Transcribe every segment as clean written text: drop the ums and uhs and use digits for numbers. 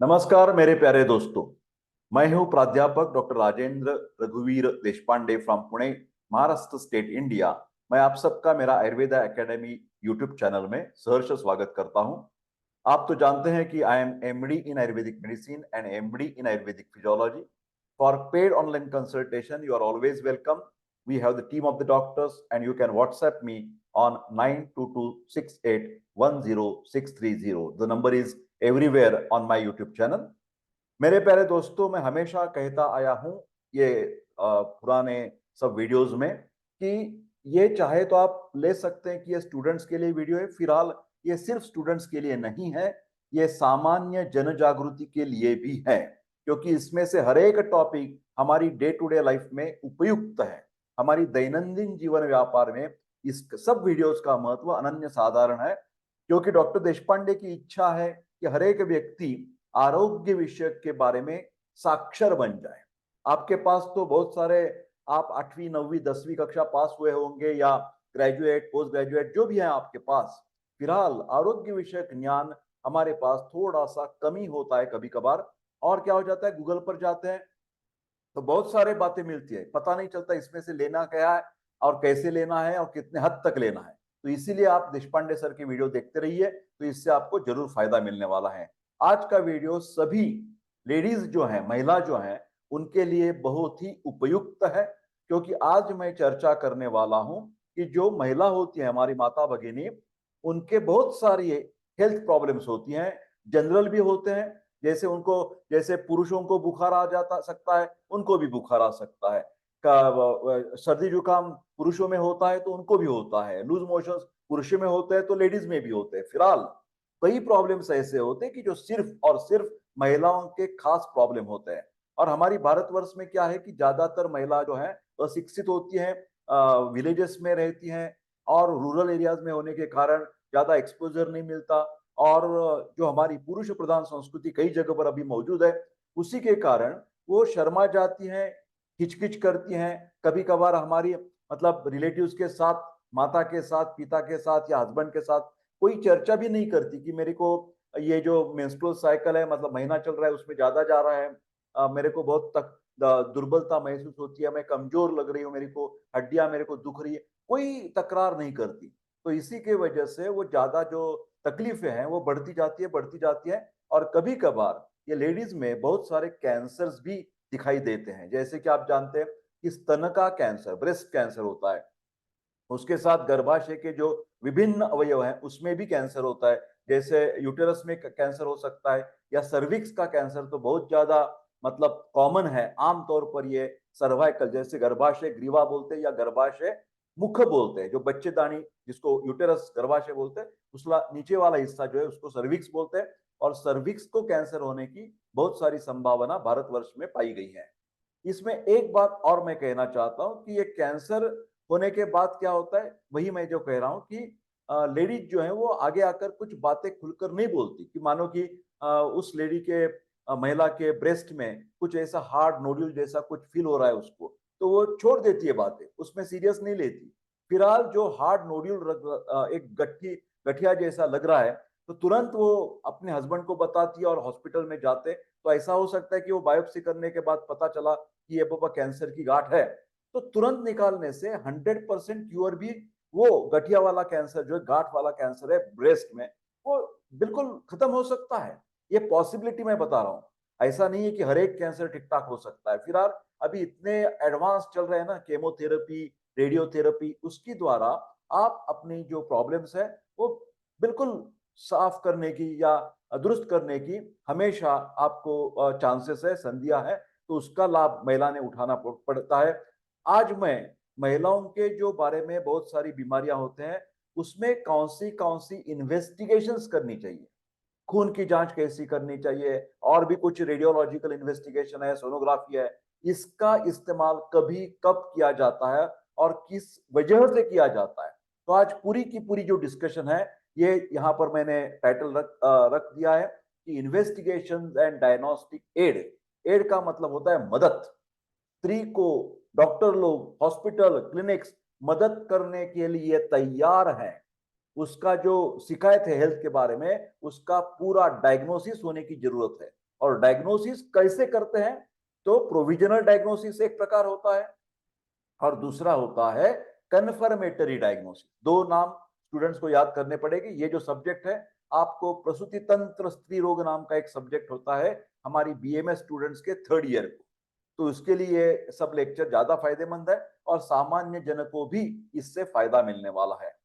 नमस्कार मेरे प्यारे दोस्तों। मैं हूं प्राध्यापक डॉक्टर राजेंद्र रघुवीर Deshpande from Pune, Maharashtra state, India. मैं आप सबका मेरा आयुर्वेदा एकेडमी यूट्यूब चैनल में सहर्ष स्वागत करता हूं। आप तो जानते हैं कि I am MD in Ayurvedic medicine and MD in Ayurvedic physiology. For paid online consultation you are always welcome. We have the team of the doctors and you can WhatsApp me on 9226810630. The number is everywhere on my YouTube channel. मेरे प्यारे दोस्तों, मैं हमेशा कहता आया हूं ये पुराने सब वीडियोस में कि ये चाहे तो आप ले सकते हैं कि ये स्टूडेंट्स के लिए वीडियो है। फिलहाल ये सिर्फ स्टूडेंट्स के लिए नहीं है, ये सामान्य जन जागृति के लिए भी है, क्योंकि इसमें से हर एक टॉपिक हमारी डे टू डे लाइफ में उपयुक्त है। हमारी दैनंदिन जीवन व्यापार में इस सब वीडियोस का महत्व अनन्य साधारण है, क्योंकि डॉक्टर देशपांडे की इच्छा है कि हर एक व्यक्ति आरोग्य विषय के बारे में साक्षर बन जाए। आपके पास तो बहुत सारे, आप 8वीं 9वीं 10वीं कक्षा पास हुए होंगे या ग्रेजुएट पोस्ट ग्रेजुएट जो भी है आपके पास। फिलहाल आरोग्य विषयक ज्ञान हमारे पास थोड़ा सा कमी होता है कभी कभार। और क्या हो जाता है, गूगल पर जाते हैं तो बहुत सारे बातें मिलती है, पता नहीं चलता इसमें से लेना क्या है और कैसे लेना है और कितने हद तक लेना है। तो इसीलिए आप देशपांडे सर की वीडियो देखते रहिए, तो इससे आपको जरूर फायदा मिलने वाला है। आज का वीडियो सभी लेडीज जो है, महिला जो है, उनके लिए बहुत ही उपयुक्त है, क्योंकि आज मैं चर्चा करने वाला हूं कि जो महिला होती है, हमारी माता भगिनी, उनके बहुत सारी हेल्थ प्रॉब्लम्स होती हैं। जनरल भी होते हैं, जैसे उनको, जैसे पुरुषों को बुखार आ जाता सकता है, उनको भी बुखार आ सकता है। सर्दी जुकाम पुरुषों में होता है तो उनको भी होता है। लूज मोशन पुरुषों में होते हैं तो लेडीज में भी होते हैं। फिलहाल कई प्रॉब्लम्स ऐसे होते हैं कि जो सिर्फ और सिर्फ महिलाओं के खास प्रॉब्लम होते हैं। और हमारी भारतवर्ष में क्या है कि ज्यादातर महिला जो है अशिक्षित होती हैं, विलेजेस में रहती हैं, और रूरल एरियाज में होने के कारण ज्यादा एक्सपोजर नहीं मिलता। और जो हमारी पुरुष प्रधान संस्कृति कई जगह पर अभी मौजूद है, उसी के कारण वो शर्मा जाती हैं, हिचकिच करती हैं। कभी कभार हमारी, मतलब रिलेटिव्स के साथ, माता के साथ, पिता के साथ या हस्बैंड के साथ कोई चर्चा भी नहीं करती कि मेरे को ये जो मेंस्ट्रुअल साइकिल है, मतलब महीना चल रहा है, उसमें ज्यादा जा रहा है, मेरे को बहुत तक दुर्बलता महसूस होती है, मैं कमजोर लग रही हूँ, मेरे को हड्डियां मेरे को दुख रही है, कोई तकरार नहीं करती। तो इसी के वजह से वो ज्यादा जो तकलीफें हैं वो बढ़ती जाती है, बढ़ती जाती है। और कभी कभार ये लेडीज में बहुत सारे कैंसर्स भी दिखाई देते हैं। जैसे कि आप जानते हैं कि स्तन का कैंसर, ब्रेस्ट कैंसर होता है, उसके साथ गर्भाशय के जो विभिन्न अवयव हैं उसमें भी कैंसर होता है। जैसे यूटेरस में कैंसर हो सकता है, या सर्विक्स का कैंसर तो बहुत ज्यादा, मतलब कॉमन है। आमतौर पर ये सर्वाइकल, जैसे गर्भाशय ग्रीवा बोलते हैं या गर्भाशय मुख बोलते हैं, जो बच्चेदानी जिसको यूटेरस गर्भाशय बोलते हैं, उसका नीचे वाला हिस्सा जो है उसको सर्विक्स बोलते हैं। और सर्विक्स को कैंसर होने की बहुत सारी संभावना भारतवर्ष में पाई गई है। इसमें एक बात और मैं कहना चाहता हूं कि ये कैंसर होने के बाद क्या होता है, वही मैं जो कह रहा हूं कि लेडीज जो है वो आगे आकर कुछ बातें खुलकर नहीं बोलती, कि मानो कि उस लेडी के, महिला के ब्रेस्ट में कुछ ऐसा हार्ड नोड्यूल जैसा कुछ फील हो रहा है उसको, तो वो छोड़ देती है बातें, उसमें सीरियस नहीं लेती। फिलहाल जो हार्ड नोड्यूल एक गठिया जैसा लग रहा है, तो तुरंत वो अपने हस्बैंड को बताती है और हॉस्पिटल में जाते। तो ऐसा हो सकता है कि वो बायोप्सी करने के बाद पता चला कि ये बाबा कैंसर की गांठ है, तो तुरंत निकालने से 100% क्योर भी, वो गठिया वाला कैंसर जो है, गांठ वाला कैंसर है ब्रेस्ट में, वो बिल्कुल खत्म हो सकता है। ये पॉसिबिलिटी मैं बता रहा हूं। ऐसा नहीं है कि हर एक कैंसर ठीक ठाक हो सकता है। फिलहाल अभी इतने एडवांस चल रहे हैं ना, केमोथेरेपी, रेडियोथेरेपी, उसके द्वारा आप अपनी जो प्रॉब्लम्स है वो बिल्कुल साफ करने की या दुरुस्त करने की हमेशा आपको चांसेस है, संधियां है। तो उसका लाभ महिला ने उठाना पड़ता है। आज मैं महिलाओं के जो बारे में बहुत सारी बीमारियां होते हैं, उसमें कौन सी इन्वेस्टिगेशंस करनी चाहिए, खून की जांच कैसी करनी चाहिए, और भी कुछ रेडियोलॉजिकल इन्वेस्टिगेशन है, सोनोग्राफी है, इसका इस्तेमाल कभी कब किया जाता है और किस वजह से किया जाता है। तो आज पूरी की पूरी जो डिस्कशन है, ये यहाँ पर मैंने टाइटल रख दिया है कि investigation and diagnostic aid. Aid का मतलब होता है मदद। स्त्री को डॉक्टर लोग, हॉस्पिटल, क्लिनिक्स मदद करने के लिए तैयार हैं। उसका जो शिकायत है हेल्थ के बारे में, उसका पूरा डायग्नोसिस होने की जरूरत है। और डायग्नोसिस कैसे करते हैं? तो प्रोविजनल डायग्नोसिस एक प्रकार होता है और दूसरा होता है कन्फर्मेटरी डायग्नोसिस। दो नाम स्टूडेंट्स को याद करने पड़ेंगे। ये जो सब्जेक्ट है, आपको प्रसूति तंत्र स्त्री रोग नाम का एक सब्जेक्ट होता है हमारी बीएमएस स्टूडेंट्स के थर्ड ईयर को, तो उसके लिए सब लेक्चर ज्यादा फायदेमंद है और सामान्य जन को भी इससे फायदा मिलने वाला है।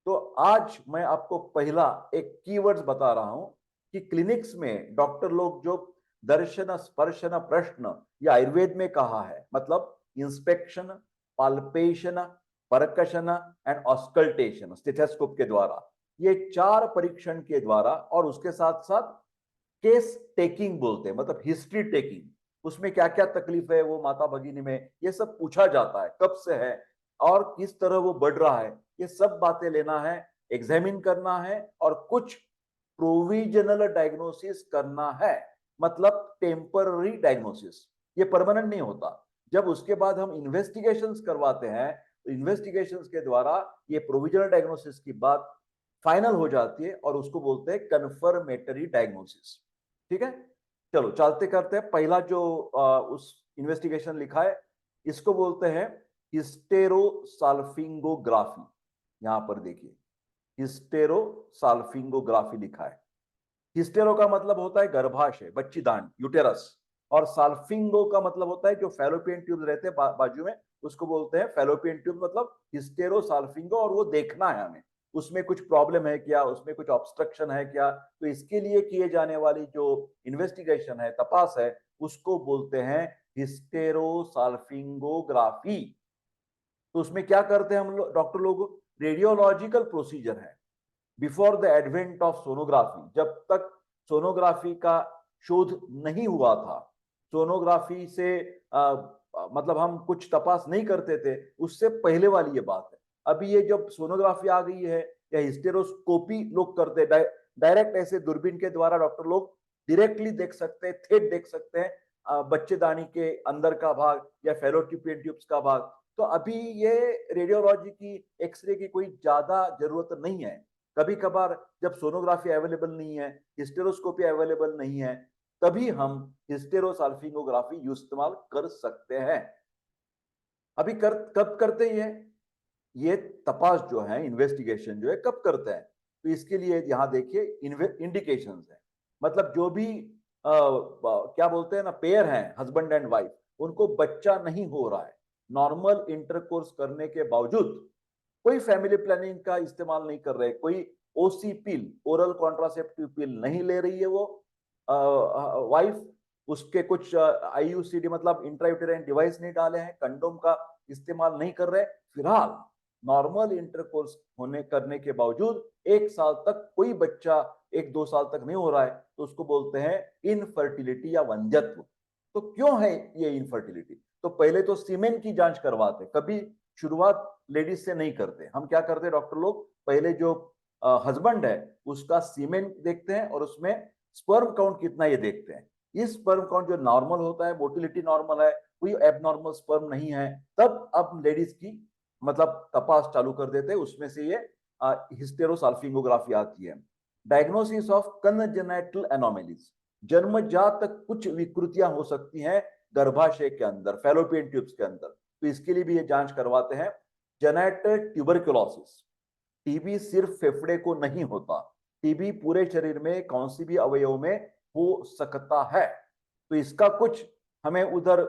तो आज मैं आपको पहला एक कीवर्ड्स बता रहा हूं कि क्लिनिक्स में डॉक्टर लोग जो दर्शन स्पर्शन प्रश्न या आयुर्वेद में कहा है, मतलब inspection, palpation, percussion and auscultation stethoscope के द्वारा, ये चार परीक्षण के द्वारा और उसके साथ साथ केस टेकिंग बोलते हैं, मतलब हिस्ट्री टेकिंग, उसमें क्या क्या तकलीफ है वो माता भगिनी में, ये सब पूछा जाता है, कब से है और किस तरह वो बढ़ रहा है, ये सब बातें लेना है, एग्जामिन करना है और कुछ प्रोविजनल डायग्नोसिस करना है, मतलब टेम्पररी डायग्नोसिस, ये परमानेंट नहीं होता। जब उसके बाद हम इन्वेस्टिगेशंस करवाते हैं, तो इन्वेस्टिगेशंस के द्वारा ये प्रोविजनल डायग्नोसिस की बात फाइनल हो जाती है और उसको बोलते हैं कन्फर्मेटरी डायग्नोसिस। ठीक है, चलो चलते करते हैं। पहला जो उस इन्वेस्टिगेशन लिखा है, इसको बोलते हैं हिस्टेरोसाल्फिंगोग्राफी। यहां पर देखिए, हिस्टेरोसाल्फिंगोग्राफी लिखा है। हिस्टेरो का मतलब होता है गर्भाशय, बच्चीदानी, यूटेरस, और साल्फिंगो का मतलब होता है जो फैलोपियन ट्यूब रहते हैं बाजू में, उसको बोलते हैं फैलोपियन ट्यूब, मतलब हिस्टेरो साल्फिंगो। और वो देखना है हमें उसमें कुछ प्रॉब्लम है क्या, उसमें कुछ ऑब्स्ट्रक्शन है क्या, तो इसके लिए किए जाने वाली जो इन्वेस्टिगेशन है, तपास है, उसको बोलते हैं हिस्टेरोसाल्फिंगोग्राफी। तो उसमें क्या करते हैं हम लोग डॉक्टर लोग? रेडियोलॉजिकल प्रोसीजर है before the advent of sonography. जब तक सोनोग्राफी का शोध नहीं हुआ था, सोनोग्राफी से मतलब हम कुछ तपास नहीं करते थे, उससे पहले वाली ये बात है। अभी ये जब सोनोग्राफी आ गई है या हिस्टेरोस्कोपी लोग करते हैं, डायरेक्ट ऐसे दूरबीन के द्वारा डॉक्टर लोग डायरेक्टली देख सकते हैं, थेट देख सकते हैं बच्चेदानी के अंदर का भाग या फैलोपियन ट्यूब्स का भाग। तो अभी ये रेडियोलॉजी की, एक्सरे की कोई ज्यादा जरूरत नहीं है। कभी कभार जब सोनोग्राफी अवेलेबल नहीं है, हिस्टेरोस्कोपी अवेलेबल नहीं है, तभी हम हिस्टेरोसाल्फिंगोग्राफी इस्तेमाल कर सकते हैं। अभी कब करते हैं ये तपास जो है, इन्वेस्टिगेशन जो है, कब करते हैं? तो इसके लिए यहां देखिए इंडिकेशंस है, मतलब जो भी क्या बोलते हैं ना, पेयर हैं, हस्बैंड एंड वाइफ, उनको बच्चा नहीं हो रहा है, नॉर्मल इंटरकोर्स करने के बावजूद, कोई फैमिली प्लानिंग का इस्तेमाल नहीं कर रहे, कोई ओसी पिल, ओरल कॉन्ट्रासेप्टिव पिल नहीं ले रही है वो वाइफ, उसके कुछ आईयूसीडी मतलब इंट्रायूटेराइन डिवाइस नहीं डाले हैं, कंडोम का इस्तेमाल नहीं कर रहे, फिलहाल नॉर्मल इंटरकोर्स होने करने के बावजूद 1 साल तक कोई बच्चा, 1-2 साल तक नहीं हो रहा है, तो उसको बोलते हैं इनफर्टिलिटी या वंध्यत्व। तो क्यों है ये इनफर्टिलिटी? तो पहले तो सीमेन की जांच करवाते, कभी शुरुआत लेडीज से नहीं करते। हम क्या करते हैं डॉक्टर लोग, पहले जो हस्बैंड है उसका सीमेन देखते हैं और उसमें स्पर्म काउंट कितना ये देखते हैं। इस स्पर्म काउंट जो नॉर्मल होता है, मोटिलिटी नॉर्मल है, कोई एबनॉर्मल स्पर्म नहीं है, तब अब लेडीज की मतलब तपास चालू कर देते हैं, उसमें से ये हिस्टेरोसाल्फिंगोग्राफी आती है। डायग्नोसिस ऑफ कन्जेनिटल एनोमलीज, जन्मजात कुछ विकृतियां हो सकती हैं गर्भाशय के अंदर, फैलोपियन ट्यूब्स के अंदर, तो इसके लिए भी ये जांच करवाते हैं। जेनेटर ट्यूबरकुलोसिस, टीबी सिर्फ फेफड़े को नहीं होता, टीबी पूरे शरीर में कौन सी भी अवयव में हो सकता है, तो इसका कुछ हमें उधर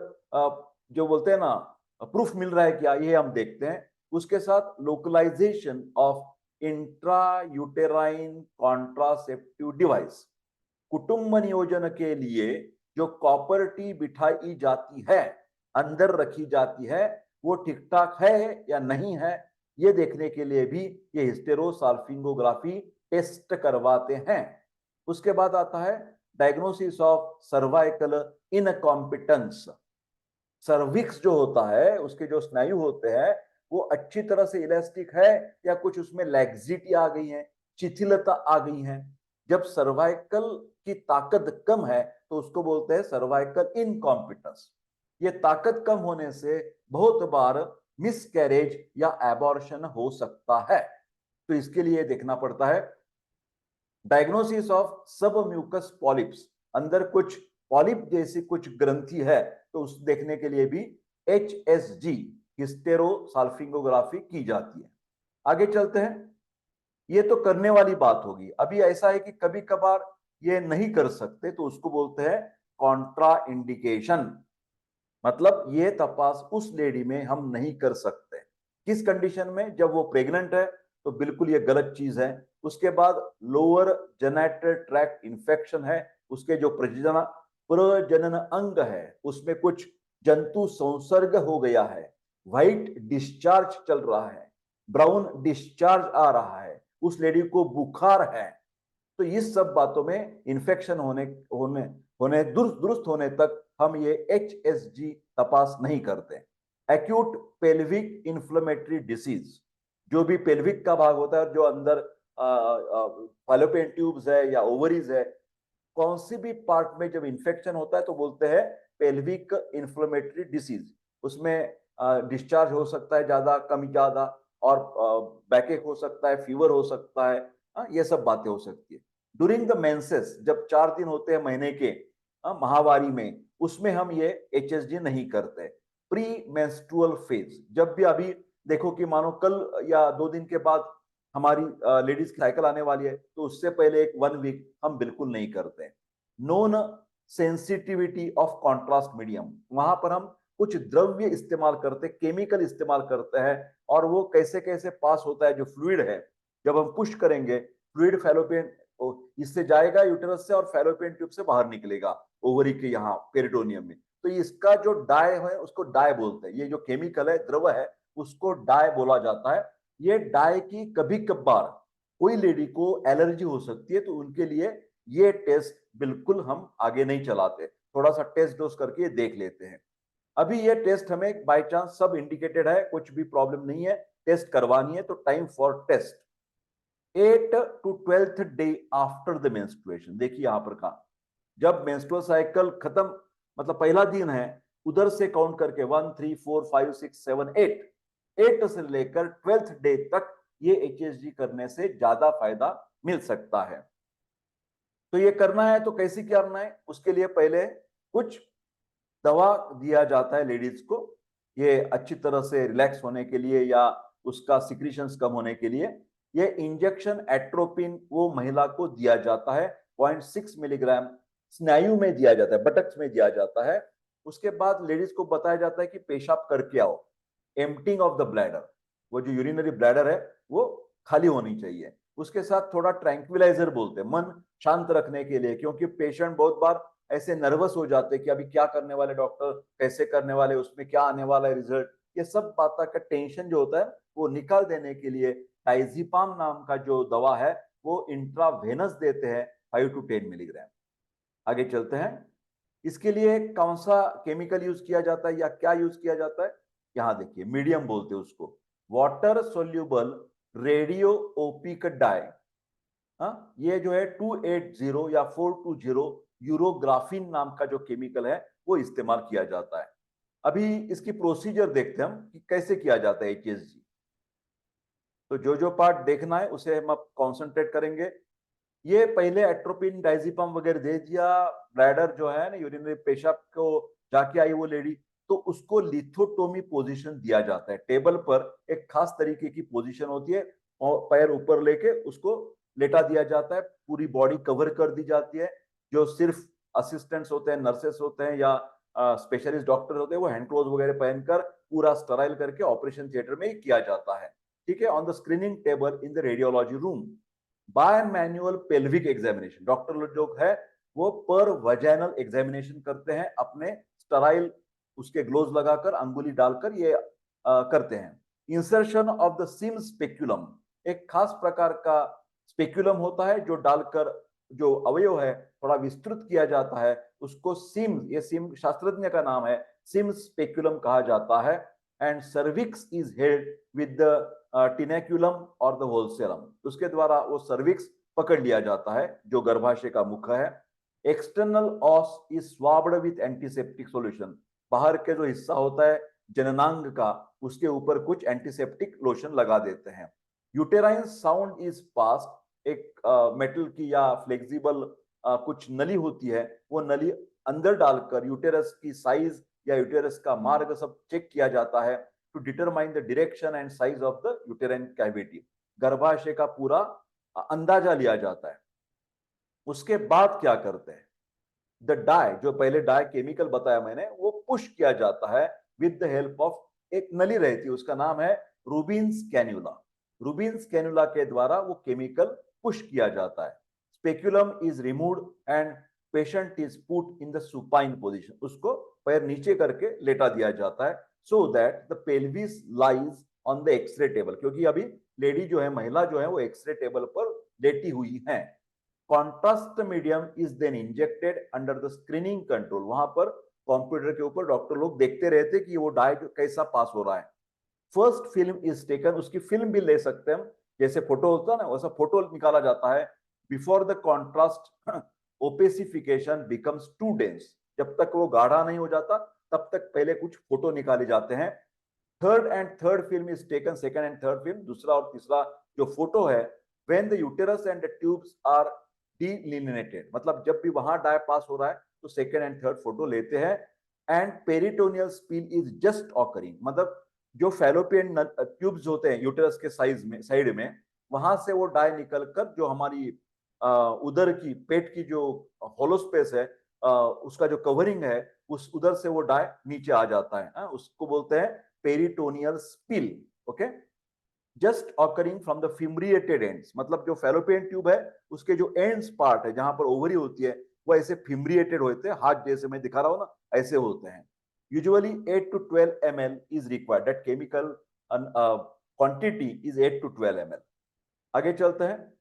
जो बोलते हैं ना प्रूफ मिल रहा है क्या, ये हम देखते हैं। उसके साथ localization of intra uterine contraceptive device, कुटुंब नियोजन के लिए जो कॉपर टी बिठाई जाती है, अंदर रखी जाती है, वो ठीक ठाक है या नहीं है, ये देखने के लिए भी ये हिस्टेरोसाल्फिंगोग्राफी टेस्ट करवाते हैं। उसके बाद आता है diagnosis of cervical incompetence. Cervix जो होता है, उसके जो स्नायु होते हैं, वो अच्छी तरह से इलास्टिक है या कुछ उसमें लैक्सिटी आ गई है, शिथिलता आ गई है। जब सर्वाइकल की ताकत कम है तो उसको बोलते हैं सर्वाइकल इनकॉम्पिटेंस। ये ताकत कम होने से बहुत बार मिसकैरेज या एबॉर्शन हो सकता है, तो इसके लिए देखना पड़ता है। डायग्नोसिस ऑफ सब म्यूकस पॉलिप्स, अंदर कुछ पॉलिप जैसी कुछ ग्रंथि है तो उस देखने के लिए भी HSG हिस्टेरोसाल्फिंगोग्राफी की जाती है। आगे चलते हैं। ये तो करने वाली बात होगी। अभी ऐसा है कि कभी कभार ये नहीं कर सकते तो उसको बोलते हैं कॉन्ट्रा इंडिकेशन। मतलब ये तपास उस लेडी में हम नहीं कर सकते। किस कंडीशन में? जब वो प्रेग्नेंट है तो बिल्कुल ये गलत चीज है। उसके बाद लोअर जेनेटल ट्रैक्ट इंफेक्शन है, उसके जो प्रजनन अंग है उसमें कुछ जंतु संसर्ग हो गया है, व्हाइट डिस्चार्ज चल रहा है, ब्राउन डिस्चार्ज आ रहा है, उस लेडी को बुखार है, तो इस सब बातों में इंफेक्शन होने होने होने दुरुस्त होने तक हम ये HSG तपास नहीं करते। एक्यूट पेल्विक इन्फ्लेमेटरी डिसीज, जो भी पेल्विक का भाग होता है जो अंदर फैलोपियन ट्यूब्स है या ओवरीज है, कौन सी भी पार्ट में जब इंफेक्शन होता है तो बोलते हैं पेल्विक इन्फ्लेमेटरी डिसीज। उसमें डिस्चार्ज हो सकता है ज्यादा कम ज्यादा, और बैकएक हो सकता है, फीवर हो सकता है, ये सब बातें हो सकती है। ड्यूरिंग द मेंसेस, जब 4 दिन होते हैं महीने के माहवारी में, उसमें हम ये HSG नहीं करते। प्री मेंस्ट्रुअल फेज, जब भी अभी देखो कि मानो कल या 2 दिन के बाद हमारी लेडीज की साइकिल आने वाली है तो उससे पहले एक 1 वीक हम बिल्कुल नहीं करते। Non sensitivity of contrast medium, वहां पर हम कुछ द्रव्य इस्तेमाल करते, केमिकल इस्तेमाल करते हैं, और वो कैसे कैसे पास होता है, जो फ्लूइड है जब हम पुश करेंगे फ्लूइड फैलोपियन इससे जाएगा यूटेरस से और फैलोपियन ट्यूब से बाहर निकलेगा ओवरी के यहाँ पेरिटोनियम में, तो इसका जो डाई है उसको डाई बोलते हैं। ये जो केमिकल है, द्रव है, उसको डाई बोला जाता है। ये डाई की कभी कभार कोई लेडी को एलर्जी हो सकती है तो उनके लिए ये टेस्ट बिल्कुल हम आगे नहीं चलाते, थोड़ा सा टेस्ट डोज करके देख लेते हैं। अभी ये टेस्ट हमें बाय चांस सब इंडिकेटेड है, कुछ भी प्रॉब्लम नहीं है, टेस्ट करवानी है तो time for test 8 to 12th day after the menstruation. देखिए यहां पर कहा, जब मेंस्ट्रुअल साइकिल खत्म, मतलब पहला दिन है, उधर से काउंट करके 1 3 4 5 6 7 8 से लेकर 12th डे तक ये HSG करने से ज्यादा फायदा मिल सकता है। तो ये करना है तो कैसे करना है? उसके लिए पहले कुछ दवा दिया जाता है लेडीज को, ये अच्छी तरह से रिलैक्स होने के लिए या उसका सिक्रीशंस कम होने के लिए। ये इंजेक्शन एट्रोपिन वो महिला को दिया जाता है, 0.6 मिलीग्राम स्नायु में दिया जाता है, बटक्स में दिया जाता है। उसके बाद लेडीज को बताया जाता है कि पेशाब करके आओ, एम्प्टिंग ऑफ द ब्लैडर, वो जो यूरिनरी ब्लैडर है वो खाली होनी चाहिए। उसके साथ थोड़ा ट्रैंक्विलाइजर बोलते हैं, मन शांत रखने के लिए, क्योंकि पेशेंट बहुत बार ऐसे नर्वस हो जाते हैं कि अभी क्या करने वाले डॉक्टर, कैसे करने वाले, उसमें क्या आने वाला है रिजल्ट, ये सब बात का टेंशन जो होता है वो निकाल देने के लिए डाइजिपाम नाम का जो दवा है वो इंट्रावेनस देते हैं 5 to 10 मिलीग्राम। आगे चलते हैं। इसके लिए कौन सा केमिकल यूज किया जाता है या क्या यूज किया जाता है? यहां देखिए, मीडियम बोलते हैं उसको, water soluble radio opaque dye. ये जो है 280 या 420 यूरोग्राफिन नाम का जो केमिकल है वो इस्तेमाल किया जाता है। अभी इसकी प्रोसीजर देखते हैं हम कि कैसे किया जाता है HSG। तो जो पार्ट देखना है उसे हम अब कॉन्सेंट्रेट करेंगे। ये पहले एट्रोपिन डाइजिपम वगैरह दे दिया, ब्लैडर जो है ना, यूरिनरी पेशाब को जाके आई वो लेडी, तो उसको लिथोटोमी पोजीशन दिया जाता है। टेबल पर एक खास तरीके की पोजीशन होती है और पैर ऊपर लेके उसको लेटा दिया जाता है, पूरी बॉडी कवर कर दी जाती है। जो सिर्फ असिस्टेंट्स होते हैं, नर्सेस होते हैं या स्पेशलिस्ट डॉक्टर होते हैं, वो हैंड क्लोज वगैरह पहनकर पूरा स्टराइल करके ऑपरेशन थिएटर में ही किया जाता है। ठीक है, on the screening table in the radiology room bye manual pelvic examination, doctor लोग जो है वो पर वजाइनल एग्जामिनेशन करते हैं, अपने स्टराइल उसके ग्लोव्स लगाकर, अंगुली डालकर ये करते हैं। Insertion of the SIM speculum, एक खास प्रकार का स्पेक्युलम होता है जो डालकर जो अवयव है थोड़ा विस्तृत किया जाता है, उसको सिम, ये सिम शास्त्रज्ञ का नाम है, सिम स्पेक्युलम कहा जाता है। And cervix is held with the tenaculum और द होलसेलम, उसके द्वारा वो सर्विक्स पकड़ लिया जाता है जो गर्भाशय का मुख है। External os is swabbed with antiseptic solution, बाहर के जो हिस्सा होता है जननांग का, उसके ऊपर कुछ एंटीसेप्टिक लोशन लगा देते हैं। यूटेराइन साउंड इज पास, एक मेटल की या फ्लेक्सिबल कुछ नली होती है, वो नली अंदर डालकर यूटेरस की साइज या यूटेरस का मार्ग सब चेक किया जाता है to determine the direction and size of the uterine cavity. गर्भाशय का पूरा अंदाजा लिया जाता है। उसके बाद क्या करते हैं, द डाई, जो पहले डाई केमिकल बताया मैंने, वो पुश किया जाता है विद द हेल्प ऑफ एक नली रहती है, उसका नाम है रूबिन्स कैन्युला। रूबिन्स कैन्युला के द्वारा वो केमिकल पुश किया जाता है। Speculum is removed and patient is put in the supine position, उसको पैर नीचे करके लेटा दिया जाता है, so that the pelvis lies on the X ray table, क्योंकि अभी लेडी जो है, महिला जो है, वो एक्सरे टेबल पर लेटी हुई है। Contrast medium is then injected under the screening control, वहां पर कंप्यूटर के ऊपर डॉक्टर लोग देखते रहते कि वो डाई कैसा पास हो रहा है। फर्स्ट फिल्म इज टेकन, उसकी फिल्म भी ले सकते हैं हम, जैसे फोटो होता है ना, वैसा फोटो निकाला जाता है। Before the contrast opacification becomes too dense, जब तक वो गाढ़ा नहीं हो जाता तब तक पहले कुछ फोटो निकाले जाते हैं। Third film is taken, second and third film, दूसरा और तीसरा जो फोटो है, when the uterus and the tubes are delineated, मतलब जब भी वहां डाई पास हो रहा है तो सेकंड एंड थर्ड फोटो लेते हैं। And peritoneal spill is just occurring, मतलब जो फैलोपियन ट्यूब्स होते हैं यूटेरस के साइज में, साइड में, वहां से वो डाई निकलकर जो हमारी उदर की, पेट की जो होलो स्पेस है, उसका जो कवरिंग है, उस उधर से वो डाई नीचे आ जाता है, उसको बोलते हैं peritoneal spill. Okay, just occurring from the fimbriated ends, मतलब जो फैलोपियन ट्यूब है उसके जो एंड्स पार्ट है, जहां पर ओवरी होती है, वो ऐसे फिम्ब्रिएटेड होते हैं, हाथ जैसे मैं दिखा रहा हूं ना, ऐसे होते हैं। Usually 8 to 12 ml is required, that chemical quantity is 8 to 12 ml। आगे चलते हैं।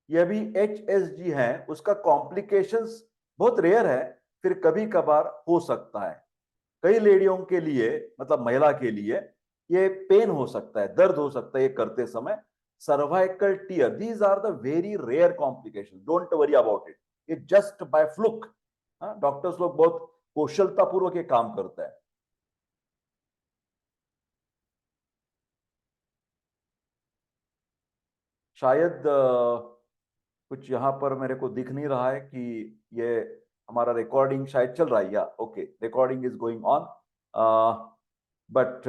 यह भी HSG है, उसका कॉम्प्लिकेशंस बहुत रेयर है, फिर कभी कभार हो सकता है। कई लेडियों के लिए, मतलब महिला के लिए, ये पेन हो सकता है, दर्द हो सकता है ये करते समय। Cervical tear, these are the very rare complication, don't worry about it, ये जस्ट बाय फ्लुक। डॉक्टर्स लोग बहुत कौशलता पूर्वक ये काम करते हैं। शायद कुछ यहाँ पर मेरे को दिख नहीं रहा है कि ये हमारा रिकॉर्डिंग शायद चल रहा है, या okay, recording is going on, but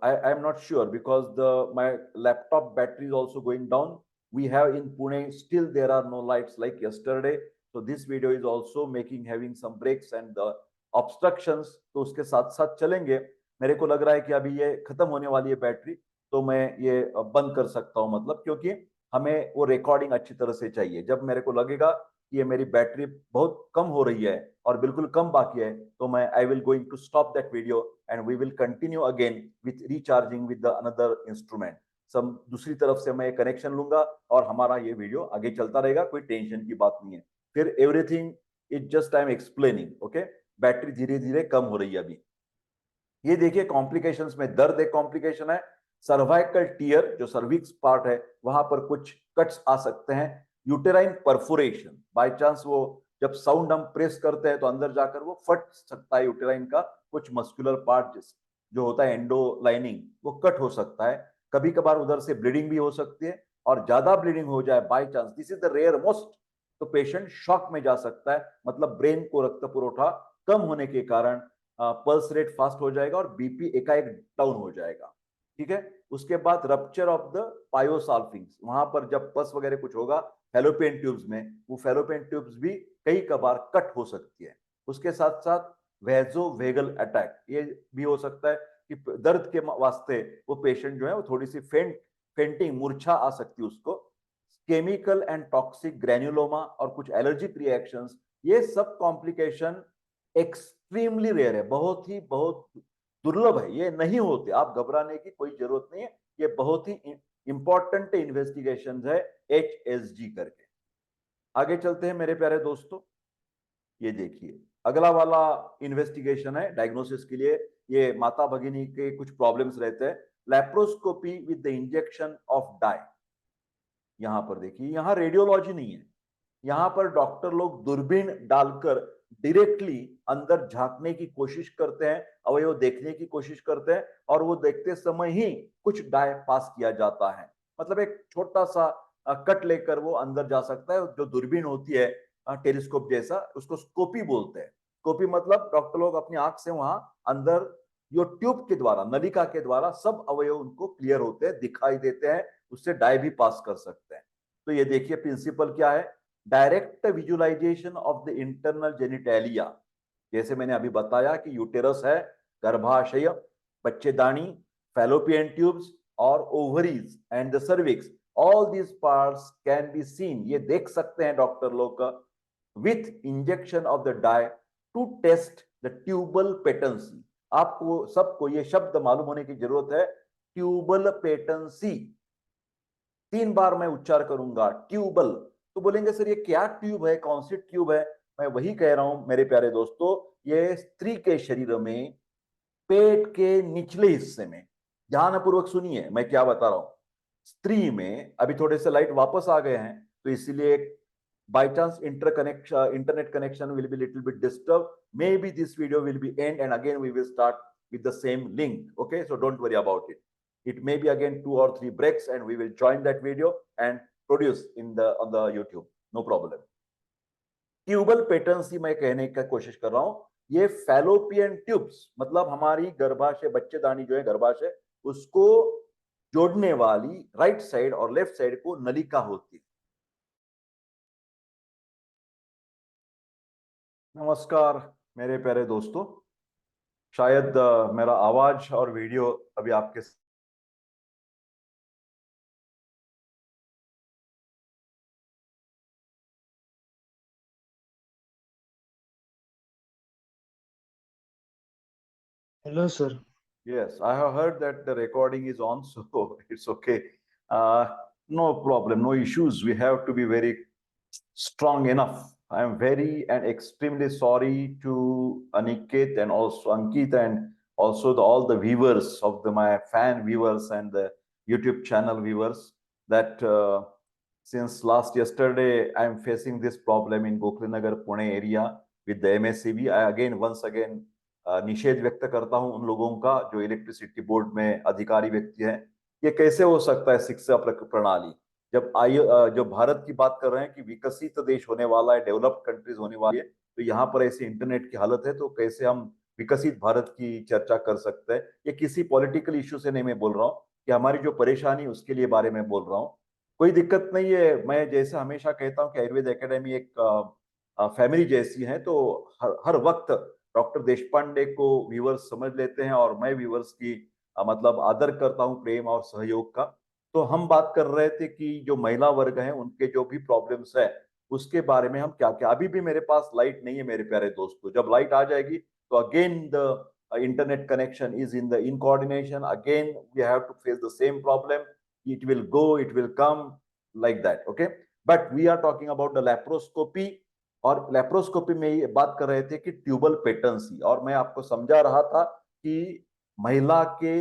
I am not sure because my laptop battery is also going down. We have in Pune still there are no lights like yesterday, so this video is also having some breaks and the obstructions, तो उसके साथ साथ चलेंगे। मेरे को लग रहा है कि अभी ये खत्म होने वाली है बैटरी, तो मैं ये बंद कर सकता हूँ, मतलब क्योंकि हमें वो रिकॉर्डिंग अच्छी तरह से चाहिए। जब मेरे को लगेगा कि ये मेरी बैटरी बहुत कम हो रही है और बिल्कुल कम बाकी है, तो मैं I will going to stop that video and we will continue again with recharging with the another instrument. सब दूसरी तरफ से मैं कनेक्शन लूंगा और हमारा ये वीडियो आगे चलता रहेगा, कोई टेंशन की बात नहीं है। फिर everything is just I am explaining. Okay, battery धीरे धीरे कम हो रही है अभी। ये देखिए कॉम्प्लिकेशंस में दर्द एक कॉम्प्लिकेशन है, सर्वाइकल टीयर जो सर्विक्स पार्ट है वहां पर कुछ कट्स आ सकते हैं, यूटेराइन परफोरेशन, बाय चांस वो जब साउंड हम प्रेस करते हैं तो अंदर जाकर वो फट सकता है, यूटेराइन का कुछ मस्कुलर पार्ट जो होता है एंडो लाइनिंग, वो कट हो सकता है। कभी कभार उधर से ब्लीडिंग भी हो सकती है, और ज्यादा ब्लीडिंग हो जाए by chance, this is the rare most, तो पेशेंट शॉक में जा सकता है, मतलब ब्रेन को रक्त पुरवठा कम होने के कारण पल्स रेट फास्ट हो जाएगा और बीपी एकाएक डाउन हो जाएगा। ठीक है, उसके बाद रप्चर ऑफ द पायोसाल्फिंग्स, वहां पर जब पस वगैरह कुछ होगा फैलोपियन ट्यूब्स में, वो फैलोपियन ट्यूब्स भी कई कबार कट हो सकती है। उसके साथ साथ वेजोवेगल अटैक, ये भी हो सकता है कि दर्द के वास्ते वो पेशेंट जो है वो थोड़ी सी फेंटिंग, मूर्छा आ सकती है उसको। केमिकल एंड टॉक्सिक ग्रेन्युलोमा और कुछ एलर्जिक रिएक्शंस, ये सब कॉम्प्लिकेशन एक्सट्रीमली रेयर है, बहुत दुर्लभ है, ये नहीं होते, आप घबराने की कोई जरूरत नहीं है। ये बहुत ही इंपॉर्टेंट इन्वेस्टिगेशन है HSG करके। आगे चलते हैं मेरे प्यारे दोस्तों। ये देखिए अगला वाला इन्वेस्टिगेशन है डायग्नोसिस के लिए, ये माता भगिनी के कुछ प्रॉब्लम्स रहते हैं। Laparoscopy with the injection of dye. यहां पर देखिए, यहां रेडियोलॉजी नहीं है, यहां पर डॉक्टर लोग दूरबीन डालकर डायरेक्टली अंदर झांकने की कोशिश करते हैं, अवयव देखने की कोशिश करते हैं, और वो देखते समय ही कुछ डाई पास किया जाता है, मतलब एक छोटा सा कट लेकर वो अंदर जा सकता है। जो दूरबीन होती है टेलीस्कोप जैसा, उसको स्कोपी बोलते हैं। स्कोपी मतलब डॉक्टर लोग अपनी आंख से वहां अंदर जो ट्यूब के द्वारा, नलिका के द्वारा सब अवयव उनको क्लियर होते हैं, दिखाई देते हैं, उससे डाई भी पास कर सकते हैं। तो ये देखिए प्रिंसिपल क्या है, direct visualization of the internal genitalia. जैसे मैंने अभी बताया कि यूटेरस है, गर्भाशय, बच्चेदानी, फैलोपियन ट्यूब्स और ovaries and the cervix, all these parts can be seen, ये देख सकते हैं डॉक्टर लोग का, with injection of the dye to test the tubal patency. आपको सबको ये शब्द मालूम होने की जरूरत है, ट्यूबल पेटेंसी। 3 बार मैं उच्चार करूंगा, ट्यूबल। तो बोलेंगे सर ये क्या ट्यूब है, कौन सी ट्यूब है? मैं वही कह रहा हूं मेरे प्यारे दोस्तों, ये स्त्री के शरीर में पेट के निचले हिस्से में, ध्यानपूर्वक सुनिए मैं क्या बता रहा हूं। स्त्री में, अभी थोड़े से लाइट वापस आ गए हैं तो इसलिए by chance internet connection will be little bit disturb, may be this video will be end and again we will start with the same link. Okay, so don't worry about it. It may be again 2 or 3 breaks and we will join that video and produce in the on the YouTube, no problem. Tubal patency मैं कहने का कोशिश कर रहा हूं, ये fallopian tubes मतलब हमारी गर्भाशय, बच्चेदानी जो है गर्भाशय, उसको जोड़ने वाली राइट साइड और लेफ्ट साइड को नलिका होती है। नमस्कार मेरे प्यारे दोस्तों, शायद मेरा आवाज और वीडियो अभी आपके Hello, sir. Yes, I have heard that the recording is on, so it's okay. No problem, no issues. We have to be very strong enough. I am very and extremely sorry to Aniket and also Ankit and also all the viewers of my fan viewers and the YouTube channel viewers that since last yesterday I am facing this problem in Gokulinagar Pune area with the MSCB. I again once again निषेध व्यक्त करता हूं उन लोगों का जो electricity board में अधिकारी व्यक्ति हैं। ये कैसे हो सकता है शिक्षा प्रणाली, जब जो भारत की बात कर रहे हैं कि विकसित देश होने वाला है, डेवलप्ड कंट्रीज होने वाली है, तो यहाँ पर ऐसी इंटरनेट की हालत है, तो कैसे हम विकसित भारत की चर्चा कर सकते हैं? ये किसी पॉलिटिकल इश्यू से नहीं मैं बोल रहा हूँ, कि हमारी जो परेशानी उसके लिए बारे में बोल रहा हूँ। कोई दिक्कत नहीं है। मैं जैसे हमेशा कहता हूँ कि आयुर्वेद एकेडमी एक फैमिली जैसी है, तो हर वक्त डॉक्टर देशपांडे को व्यूवर्स समझ लेते हैं और मैं व्यूवर्स की मतलब आदर करता हूं, प्रेम और सहयोग का। तो हम बात कर रहे थे कि जो महिला वर्ग हैं उनके जो भी प्रॉब्लम्स है उसके बारे में हम क्या क्या, अभी भी मेरे पास लाइट नहीं है मेरे प्यारे दोस्तों, जब लाइट आ जाएगी तो again the internet connection is in the in coordination, again we have to face the same problem, it will go, it will come, like that. Okay, but we are talking about the laparoscopy, और laparoscopy में ये बात कर रहे थे कि tubal patency, और मैं आपको समझा रहा था कि महिला के